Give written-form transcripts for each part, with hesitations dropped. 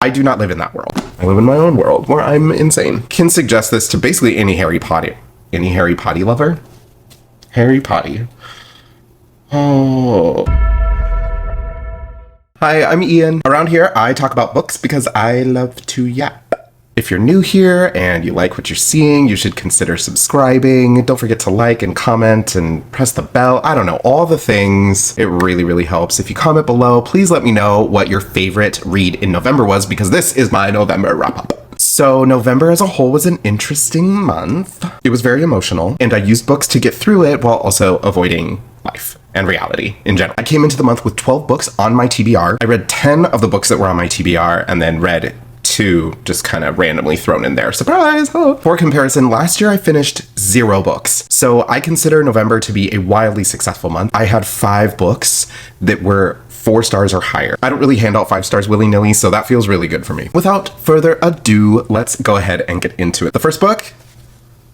I do not live in that world. I live in my own world where I'm insane. Can suggest this to basically any Harry Potter lover. Harry Potter. Oh. Hi, I'm Ian. Around here, I talk about books because I love to yap. If you're new here and you like what you're seeing, you should consider subscribing. Don't forget to like and comment and press the bell. I don't know, all the things. It really, really helps. If you comment below, please let me know what your favorite read in November was, because this is my November wrap-up. So November as a whole was an interesting month. It was very emotional, and I used books to get through it while also avoiding life and reality in general. I came into the month with 12 books on my TBR. I read 10 of the books that were on my TBR and then read 2 just kind of randomly thrown in there. Surprise! Oh. For comparison, last year I finished 0 books. So I consider November to be a wildly successful month. I had 5 books that were 4 stars or higher. I don't really hand out 5 stars willy-nilly, so that feels really good for me. Without further ado, let's go ahead and get into it. The first book,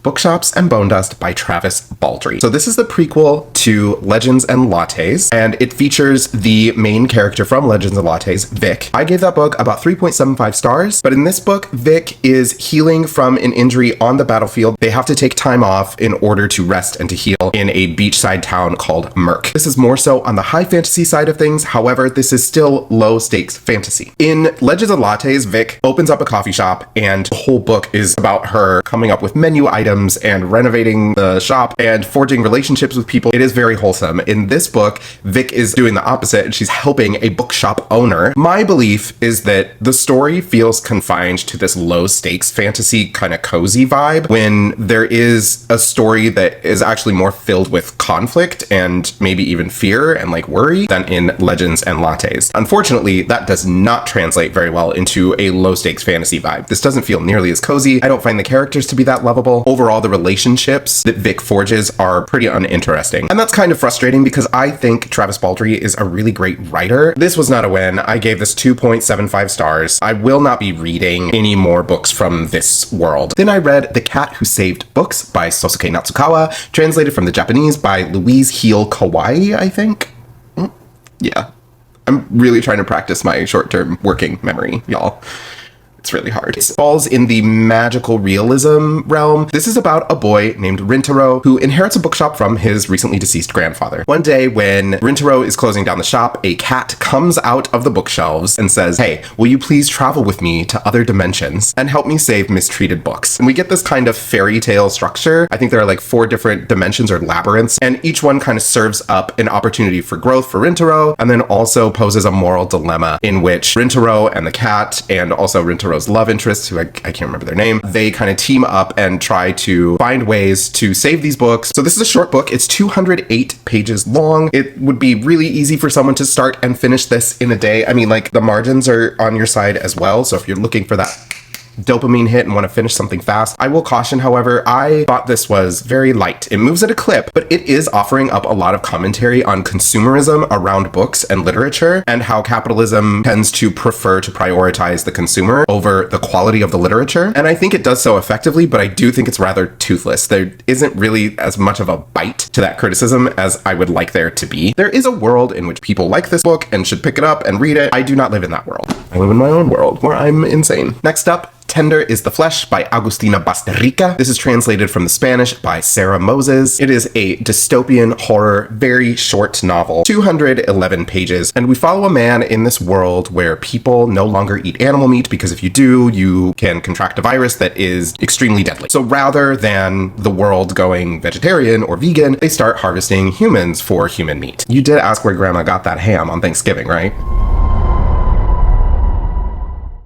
Bookshops and Bonedust by Travis Baldree. So this is the prequel to Legends and Lattes, and it features the main character from Legends and Lattes, Vic. I gave that book about 3.75 stars, but in this book, Vic is healing from an injury on the battlefield. They have to take time off in order to rest and to heal in a beachside town called Merk. This is more so on the high fantasy side of things. However, this is still low stakes fantasy. In Legends and Lattes, Vic opens up a coffee shop, and the whole book is about her coming up with menu items and renovating the shop and forging relationships with people. It is very wholesome. In this book, Vic is doing the opposite, and she's helping a bookshop owner. My belief is that the story feels confined to this low stakes fantasy kind of cozy vibe, when there is a story that is actually more filled with conflict and maybe even fear and like worry than in Legends and Lattes. Unfortunately, that does not translate very well into a low stakes fantasy vibe. This doesn't feel nearly as cozy. I don't find the characters to be that lovable. Overall, the relationships that Vic forges are pretty uninteresting. And that's kind of frustrating because I think Travis Baldree is a really great writer. This was not a win. I gave this 2.75 stars. I will not be reading any more books from this world. Then I read The Cat Who Saved Books by Sosuke Natsukawa, translated from the Japanese by Louise Heel Kawai, I think. Yeah. I'm really trying to practice my short-term working memory, y'all. It's really hard. It falls in the magical realism realm. This is about a boy named Rintaro who inherits a bookshop from his recently deceased grandfather. One day when Rintaro is closing down the shop, a cat comes out of the bookshelves and says, "Hey, will you please travel with me to other dimensions and help me save mistreated books?" And we get this kind of fairy tale structure. I think there are like 4 different dimensions or labyrinths, and each one kind of serves up an opportunity for growth for Rintaro, and then also poses a moral dilemma in which Rintaro and the cat, and also Rintaro's love interest, who I can't remember their name, they kind of team up and try to find ways to save these books. So this is a short book. It's 208 pages long. It would be really easy for someone to start and finish this in a day. I mean, like, the margins are on your side as well. So if you're looking for that dopamine hit and want to finish something fast. I will caution, however, I thought this was very light. It moves at a clip, but it is offering up a lot of commentary on consumerism around books and literature, and how capitalism tends to prefer to prioritize the consumer over the quality of the literature. And I think it does so effectively, but I do think it's rather toothless. There isn't really as much of a bite to that criticism as I would like there to be. There is a world in which people like this book and should pick it up and read it. I do not live in that world. I live in my own world where I'm insane. Next up, Tender is the Flesh by Augustina Bazterrica. This is translated from the Spanish by Sarah Moses. It is a dystopian horror, very short novel, 211 pages, and we follow a man in this world where people no longer eat animal meat, because if you do, you can contract a virus that is extremely deadly. So rather than the world going vegetarian or vegan, they start harvesting humans for human meat. You did ask where Grandma got that ham on Thanksgiving, right?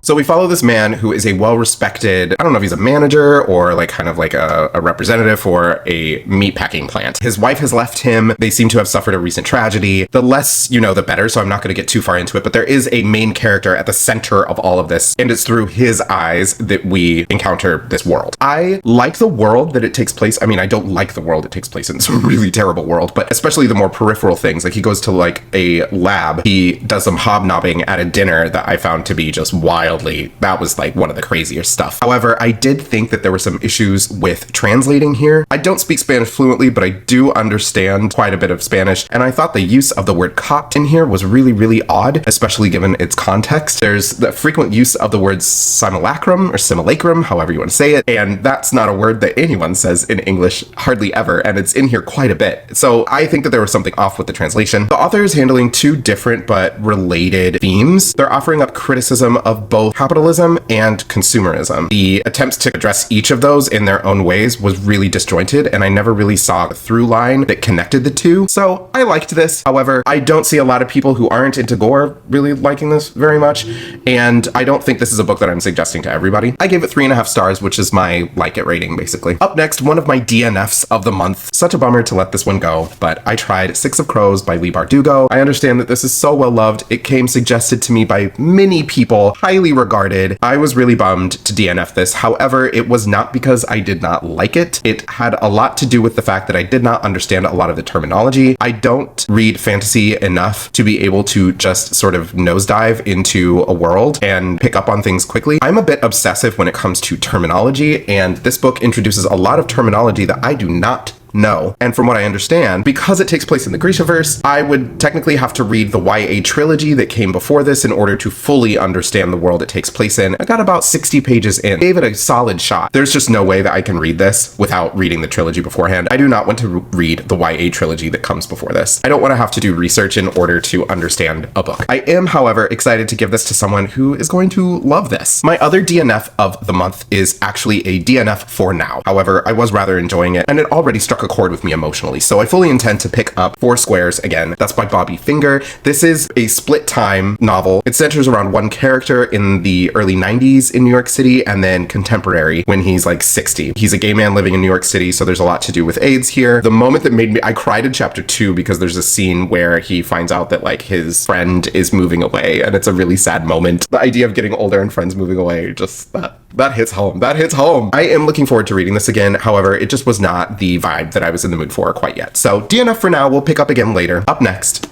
So we follow this man who is a well-respected, I don't know if he's a manager or like kind of like a representative for a meatpacking plant. His wife has left him. They seem to have suffered a recent tragedy. The less you know, the better, so I'm not going to get too far into it, but there is a main character at the center of all of this, and it's through his eyes that we encounter this world. I like the world that it takes place. I mean, I don't like the world it takes place in. It's a really terrible world, but especially the more peripheral things. Like he goes to like a lab. He does some hobnobbing at a dinner that I found to be just wild wildly. That was like one of the crazier stuff. However, I did think that there were some issues with translating here. I don't speak Spanish fluently, but I do understand quite a bit of Spanish, and I thought the use of the word cocked in here was really, really odd, especially given its context. There's the frequent use of the word simulacrum or simulacrum, however you want to say it, and that's not a word that anyone says in English hardly ever, and it's in here quite a bit. So I think that there was something off with the translation. The author is handling two different but related themes. They're offering up criticism of both capitalism and consumerism. The attempts to address each of those in their own ways was really disjointed, and I never really saw a through line that connected the two. So I liked this. However, I don't see a lot of people who aren't into gore really liking this very much, and I don't think this is a book that I'm suggesting to everybody. I gave it 3.5 stars, which is my like it rating, basically. Up next, one of my DNFs of the month. Such a bummer to let this one go, but I tried Six of Crows by Leigh Bardugo. I understand that this is so well loved. It came suggested to me by many people, highly regarded. I was really bummed to DNF this. However, it was not because I did not like it. It had a lot to do with the fact that I did not understand a lot of the terminology. I don't read fantasy enough to be able to just sort of nosedive into a world and pick up on things quickly. I'm a bit obsessive when it comes to terminology, and this book introduces a lot of terminology that I do not know. And from what I understand, because it takes place in the Grishaverse, I would technically have to read the YA trilogy that came before this in order to fully understand the world it takes place in. I got about 60 pages in, gave it a solid shot. There's just no way that I can read this without reading the trilogy beforehand. I do not want to read the YA trilogy that comes before this. I don't want to have to do research in order to understand a book. I am, however, excited to give this to someone who is going to love this. My other DNF of the month is actually a DNF for now. However, I was rather enjoying it, and it already struck a chord with me emotionally, so I fully intend to pick up Four Squares again. That's by Bobby Finger. This is a split time novel. It centers around one character in the early 90s in New York City, and then contemporary when he's like 60. He's a gay man living in New York City, so there's a lot to do with AIDS here. The moment that made me, I cried in chapter 2 because there's a scene where he finds out that like his friend is moving away, and it's a really sad moment. The idea of getting older and friends moving away, just that hits home. That hits home. I am looking forward to reading this again. However, it just was not the vibe that I was in the mood for quite yet. So DNF for now. We'll pick up again later. Up next,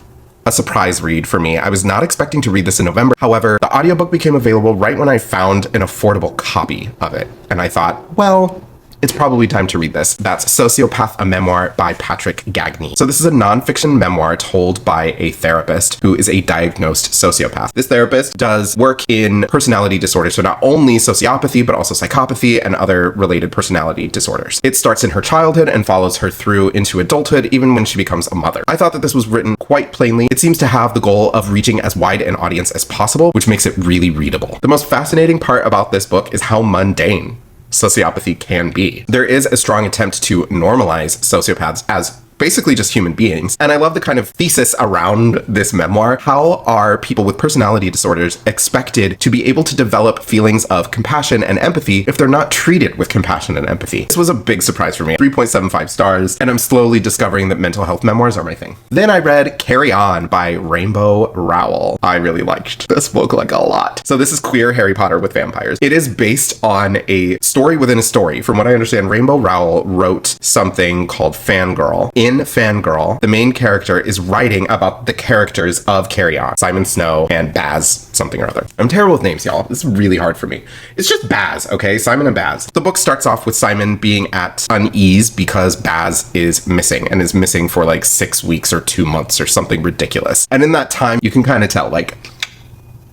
a surprise read for me. I was not expecting to read this in November. However, the audiobook became available right when I found an affordable copy of it. And I thought, well, it's probably time to read this. That's Sociopath, a Memoir by Patric Gagne. So this is a nonfiction memoir told by a therapist who is a diagnosed sociopath. This therapist does work in personality disorders, so not only sociopathy, but also psychopathy and other related personality disorders. It starts in her childhood and follows her through into adulthood, even when she becomes a mother. I thought that this was written quite plainly. It seems to have the goal of reaching as wide an audience as possible, which makes it really readable. The most fascinating part about this book is how mundane sociopathy can be. There is a strong attempt to normalize sociopaths as basically just human beings. And I love the kind of thesis around this memoir. How are people with personality disorders expected to be able to develop feelings of compassion and empathy if they're not treated with compassion and empathy? This was a big surprise for me. 3.75 stars, and I'm slowly discovering that mental health memoirs are my thing. Then I read Carry On by Rainbow Rowell. I really liked this book like a lot. So this is queer Harry Potter with vampires. It is based on a story within a story. From what I understand, Rainbow Rowell wrote something called Fangirl. In Fangirl, the main character is writing about the characters of Carry On, Simon Snow and Baz something or other. I'm terrible with names, y'all. This is really hard for me. It's just Baz, okay? Simon and Baz. The book starts off with Simon being at unease because Baz is missing, and is missing for like 6 weeks or 2 months or something ridiculous. And in that time, you can kind of tell, like,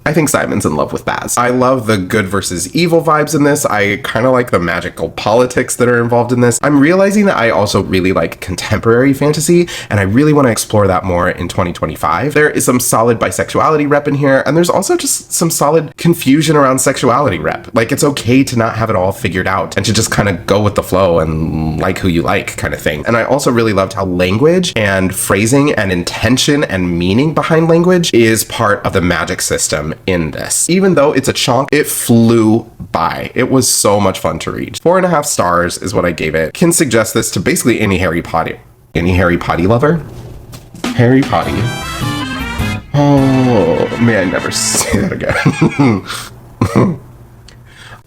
I think Simon's in love with Baz. I love the good versus evil vibes in this. I kind of like the magical politics that are involved in this. I'm realizing that I also really like contemporary fantasy, and I really want to explore that more in 2025. There is some solid bisexuality rep in here, and there's also just some solid confusion around sexuality rep. Like, it's okay to not have it all figured out and to just kind of go with the flow and like who you like kind of thing. And I also really loved how language and phrasing and intention and meaning behind language is part of the magic system in this. Even though it's a chunk, it flew by. It was so much fun to read. 4.5 stars is what I gave it. Can suggest this to basically any Harry Potter lover. Harry Potter. Oh, may I never say that again.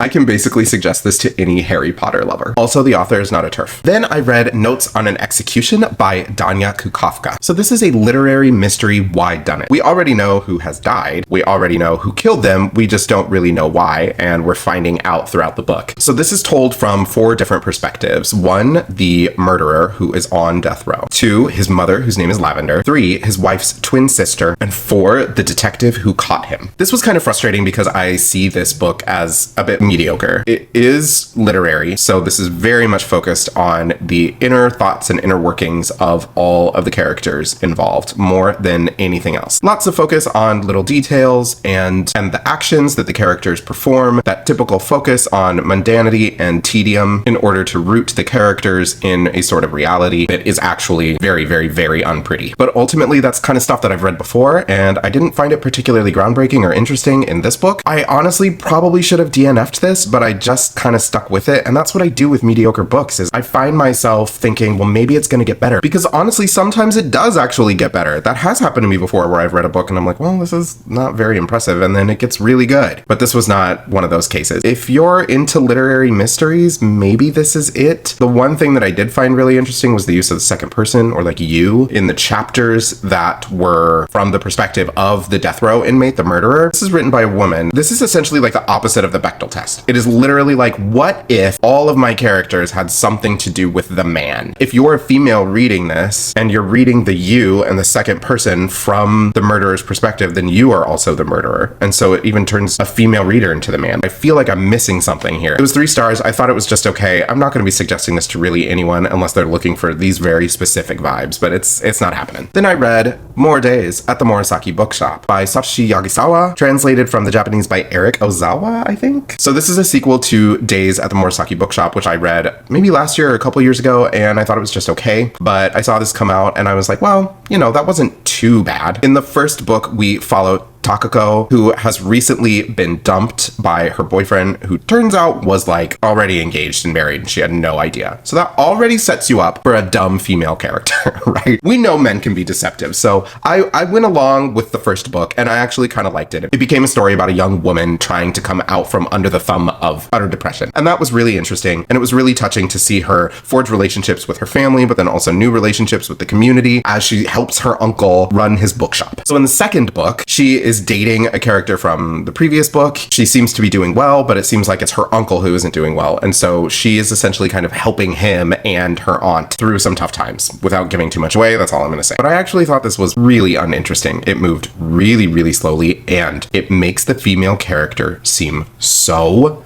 I can basically suggest this to any Harry Potter lover. Also, the author is not a TERF. Then I read Notes on an Execution by Danya Kukafka. So this is a literary mystery whodunit. We already know who has died. We already know who killed them. We just don't really know why, and we're finding out throughout the book. So this is told from 4 different perspectives. 1, the murderer who is on death row. 2, his mother, whose name is Lavender. 3, his wife's twin sister. And 4, the detective who caught him. This was kind of frustrating because I see this book as a bit mediocre. It is literary, so this is very much focused on the inner thoughts and inner workings of all of the characters involved, more than anything else. Lots of focus on little details and the actions that the characters perform, that typical focus on mundanity and tedium in order to root the characters in a sort of reality that is actually very, very, very unpretty. But ultimately, that's kind of stuff that I've read before, and I didn't find it particularly groundbreaking or interesting in this book. I honestly probably should have DNF'd this, but I just kind of stuck with it, and that's what I do with mediocre books, is I find myself thinking, well, maybe it's going to get better, because honestly, sometimes it does actually get better. That has happened to me before, where I've read a book and I'm like, well, this is not very impressive, and then it gets really good. But this was not one of those cases. If you're into literary mysteries, maybe this is it. The one thing that I did find really interesting was the use of the second person, or like you, in the chapters that were from the perspective of the death row inmate, the murderer. This is written by a woman. This is essentially like the opposite of the Bechdel test. It is literally like, what if all of my characters had something to do with the man? If you're a female reading this, and you're reading the you and the second person from the murderer's perspective, then you are also the murderer. And so it even turns a female reader into the man. I feel like I'm missing something here. It was 3 stars. I thought it was just okay. I'm not going to be suggesting this to really anyone unless they're looking for these very specific vibes, but it's not happening. Then I read More Days at the Morisaki Bookshop by Satoshi Yagisawa, translated from the Japanese by Eric Ozawa, I think. So this is a sequel to Days at the Morisaki Bookshop, which I read maybe last year or a couple years ago, and I thought it was just okay. But I saw this come out and I was like, well, you know, that wasn't too bad. In the first book, we follow Takako, who has recently been dumped by her boyfriend, who turns out was like already engaged and married, and she had no idea. So that already sets you up for a dumb female character, right? We know men can be deceptive. So I went along with the first book, and I actually kind of liked it. It became a story about a young woman trying to come out from under the thumb of utter depression. And that was really interesting. And it was really touching to see her forge relationships with her family, but then also new relationships with the community as she helps her uncle run his bookshop. So in the second book, she is dating a character from the previous book. She seems to be doing well, but it seems like it's her uncle who isn't doing well. And so she is essentially kind of helping him and her aunt through some tough times. Without giving too much away, that's all I'm going to say. But I actually thought this was really uninteresting. It moved really, really slowly, and it makes the female character seem so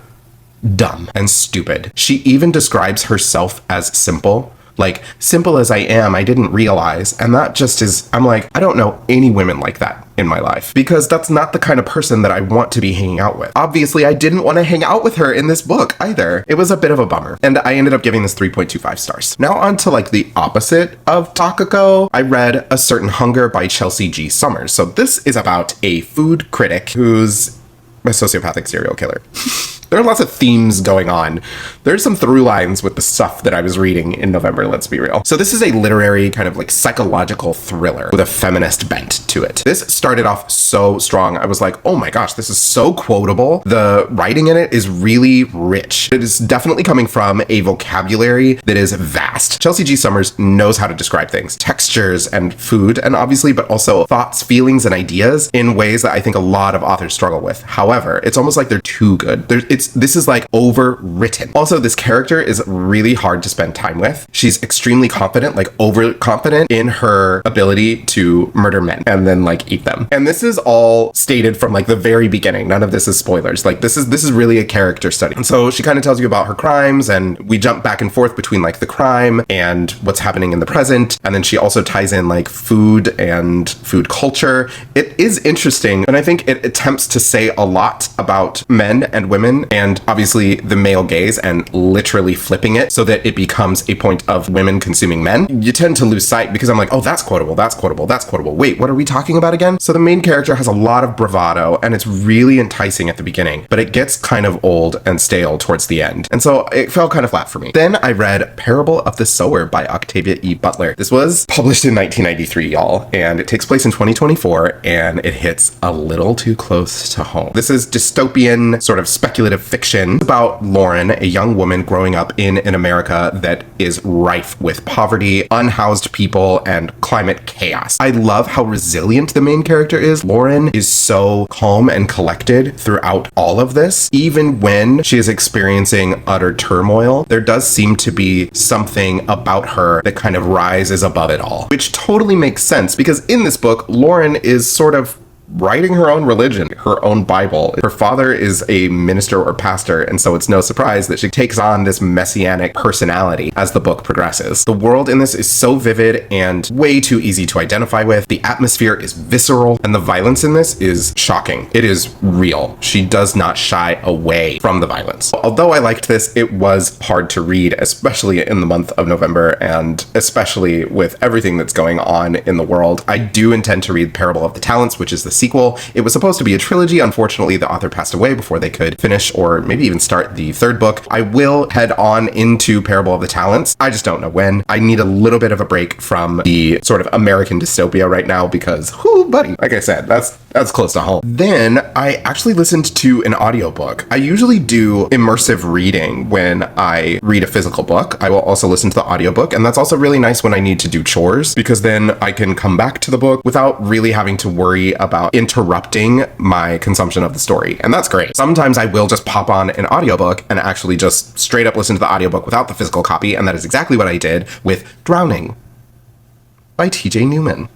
dumb and stupid. She even describes herself as simple. Like, simple as I am, I didn't realize. And that just is, I'm like, I don't know any women like that in my life, because that's not the kind of person that I want to be hanging out with. Obviously, I didn't want to hang out with her in this book either. It was a bit of a bummer. And I ended up giving this 3.25 stars. Now on to like the opposite of Takako. I read A Certain Hunger by Chelsea G. Summers. So this is about a food critic who's a sociopathic serial killer. There are lots of themes going on. There's some through lines with the stuff that I was reading in November, let's be real. So this is a literary kind of like psychological thriller with a feminist bent to it. This started off so strong. I was like, oh my gosh, this is so quotable. The writing in it is really rich. It is definitely coming from a vocabulary that is vast. Chelsea G. Summers knows how to describe things, textures and food, and obviously, but also thoughts, feelings, and ideas in ways that I think a lot of authors struggle with. However, it's almost like they're too good. This is like overwritten. Also, this character is really hard to spend time with. She's extremely confident, like overconfident in her ability to murder men and then like eat them. And this is all stated from like the very beginning. None of this is spoilers. Like this is really a character study. And so she kind of tells you about her crimes, and we jump back and forth between like the crime and what's happening in the present. And then she also ties in like food and food culture. It is interesting, and I think it attempts to say a lot about men and women, and obviously the male gaze, and literally flipping it so that it becomes a point of women consuming men. You tend to lose sight because I'm like, oh, that's quotable, that's quotable, that's quotable. Wait, what are we talking about again? So the main character has a lot of bravado, and it's really enticing at the beginning, but it gets kind of old and stale towards the end. And so it fell kind of flat for me. Then I read Parable of the Sower by Octavia E. Butler. This was published in 1993, y'all, and it takes place in 2024, and it hits a little too close to home. This is dystopian, sort of speculative fiction about Lauren, a young woman growing up in an America that is rife with poverty, unhoused people, and climate chaos. I love how resilient the main character is. Lauren is so calm and collected throughout all of this. Even when she is experiencing utter turmoil, there does seem to be something about her that kind of rises above it all, which totally makes sense because in this book, Lauren is sort of writing her own religion, her own Bible. Her father is a minister or pastor, and so it's no surprise that she takes on this messianic personality as the book progresses. The world in this is so vivid and way too easy to identify with. The atmosphere is visceral, and the violence in this is shocking. It is real. She does not shy away from the violence. Although I liked this, it was hard to read, especially in the month of November, and especially with everything that's going on in the world. I do intend to read Parable of the Talents, which is the sequel. It was supposed to be a trilogy. Unfortunately, the author passed away before they could finish or maybe even start the third book. I will head on into Parable of the Talents. I just don't know when. I need a little bit of a break from the sort of American dystopia right now because, whoo, buddy, like I said, that's close to home. Then I actually listened to an audiobook. I usually do immersive reading when I read a physical book. I will also listen to the audiobook, and that's also really nice when I need to do chores because then I can come back to the book without really having to worry about interrupting my consumption of the story. And that's great. Sometimes I will just pop on an audiobook and actually just straight up listen to the audiobook without the physical copy, and that is exactly what I did with Drowning by TJ Newman.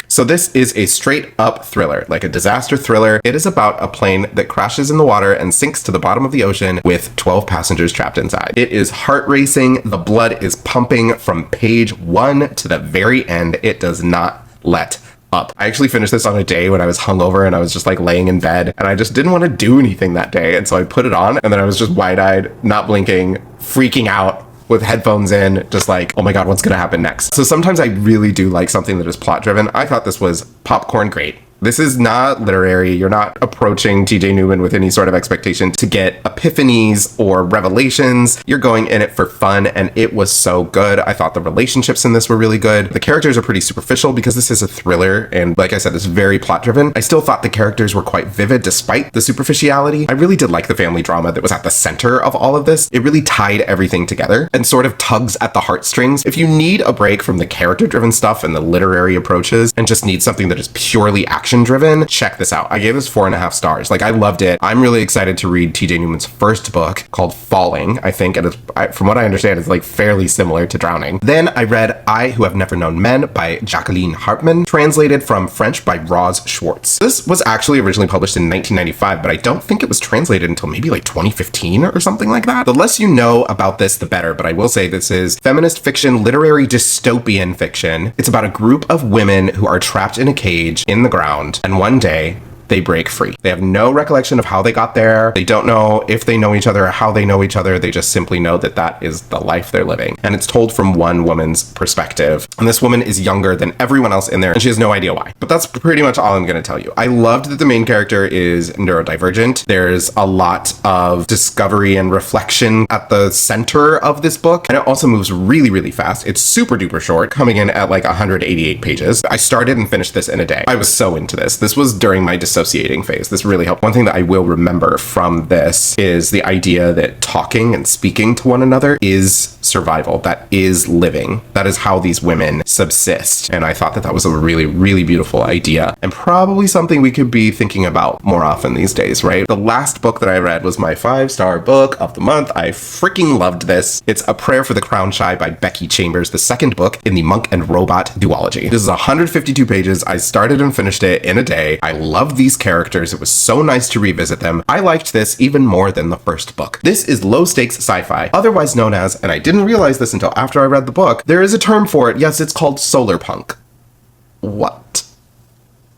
So this is a straight up thriller, like a disaster thriller. It is about a plane that crashes in the water and sinks to the bottom of the ocean with 12 passengers trapped inside. It is heart racing. The blood is pumping from page 1 to the very end. It does not let up. I actually finished this on a day when I was hungover and I was just like laying in bed and I just didn't want to do anything that day. And so I put it on and then I was just wide-eyed, not blinking, freaking out with headphones in, just like, oh my God, what's going to happen next? So sometimes I really do like something that is plot driven. I thought this was popcorn great. This is not literary. You're not approaching TJ Newman with any sort of expectation to get epiphanies or revelations. You're going in it for fun, and it was so good. I thought the relationships in this were really good. The characters are pretty superficial because this is a thriller, and like I said, it's very plot driven. I still thought the characters were quite vivid despite the superficiality. I really did like the family drama that was at the center of all of this. It really tied everything together and sort of tugs at the heartstrings. If you need a break from the character driven stuff and the literary approaches and just need something that is purely action driven, check this out. I gave this 4.5 stars. Like, I loved it. I'm really excited to read TJ Newman's first book called Falling, I think, and from what I understand, it's like fairly similar to Drowning. Then I read I Who Have Never Known Men by Jacqueline Harpman, translated from French by Roz Schwartz. This was actually originally published in 1995, but I don't think it was translated until maybe like 2015 or something like that. The less you know about this, the better, but I will say this is feminist fiction, literary dystopian fiction. It's about a group of women who are trapped in a cage in the ground, and one day they break free. They have no recollection of how they got there. They don't know if they know each other or how they know each other. They just simply know that that is the life they're living. And it's told from one woman's perspective. And this woman is younger than everyone else in there, and she has no idea why. But that's pretty much all I'm going to tell you. I loved that the main character is neurodivergent. There's a lot of discovery and reflection at the center of this book. And it also moves really, really fast. It's super duper short, coming in at like 188 pages. I started and finished this in a day. I was so into this. This was during my dissociating phase. This really helped. One thing that I will remember from this is the idea that talking and speaking to one another is survival. That is living. That is how these women subsist. And I thought that that was a really, really beautiful idea and probably something we could be thinking about more often these days, right? The last book that I read was my 5-star book of the month. I freaking loved this. It's A Prayer for the Crown Shy by Becky Chambers, the second book in the Monk and Robot duology. This is 152 pages. I started and finished it in a day. I love these characters. It was so nice to revisit them. I liked this even more than the first book. This is low stakes sci-fi, otherwise known as, and I didn't realize this until after I read the book, there is a term for it. Yes, it's called solar punk. What?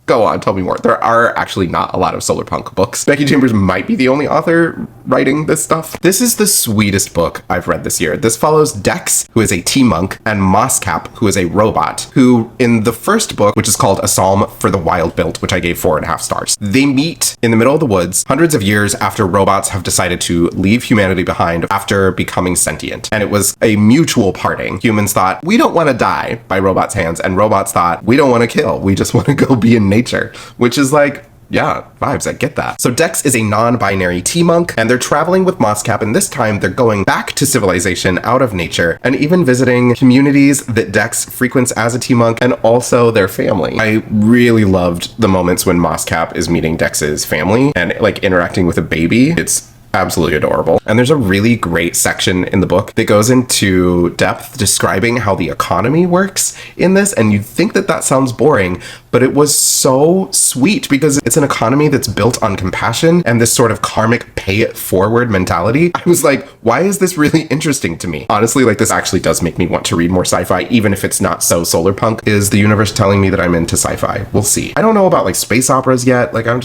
Go on, tell me more. There are actually not a lot of solar punk books. Becky Chambers might be the only author writing this stuff. This is the sweetest book I've read this year. This follows Dex, who is a tea monk, and Mosscap, who is a robot, who in the first book, which is called A Psalm for the Wild Built, which I gave 4.5 stars, they meet in the middle of the woods hundreds of years after robots have decided to leave humanity behind after becoming sentient. And it was a mutual parting. Humans thought, we don't want to die by robots' hands, and robots thought, we don't want to kill. We just want to go be in nature, which is like Yeah, vibes, I get that. So Dex is a non-binary T-monk, and they're traveling with Moscap, and this time they're going back to civilization out of nature, and even visiting communities that Dex frequents as a T-monk, and also their family. I really loved the moments when Moscap is meeting Dex's family, and like interacting with a baby. It's absolutely adorable. And there's a really great section in the book that goes into depth describing how the economy works in this, and you'd think that that sounds boring, but it was so sweet because it's an economy that's built on compassion and this sort of karmic pay it forward mentality. I was like, why is this really interesting to me? Honestly, like, this actually does make me want to read more sci-fi, even if it's not so solar punk. Is the universe telling me that I'm into sci-fi? We'll see. I don't know about like space operas yet. Like, I'm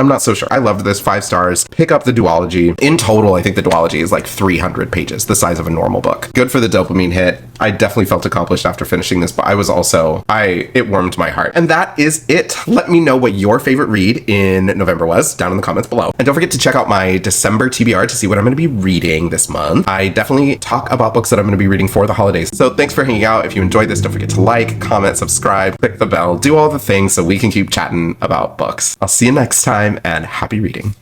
not so sure. I loved this. 5 stars. Pick up the duology. In total, I think the duology is like 300 pages, the size of a normal book. Good for the dopamine hit. I definitely felt accomplished after finishing this, but I was also, it warmed my heart. And that is it. Let me know what your favorite read in November was down in the comments below. And don't forget to check out my December TBR to see what I'm going to be reading this month. I definitely talk about books that I'm going to be reading for the holidays. So thanks for hanging out. If you enjoyed this, don't forget to like, comment, subscribe, click the bell, do all the things so we can keep chatting about books. I'll see you next time, and happy reading.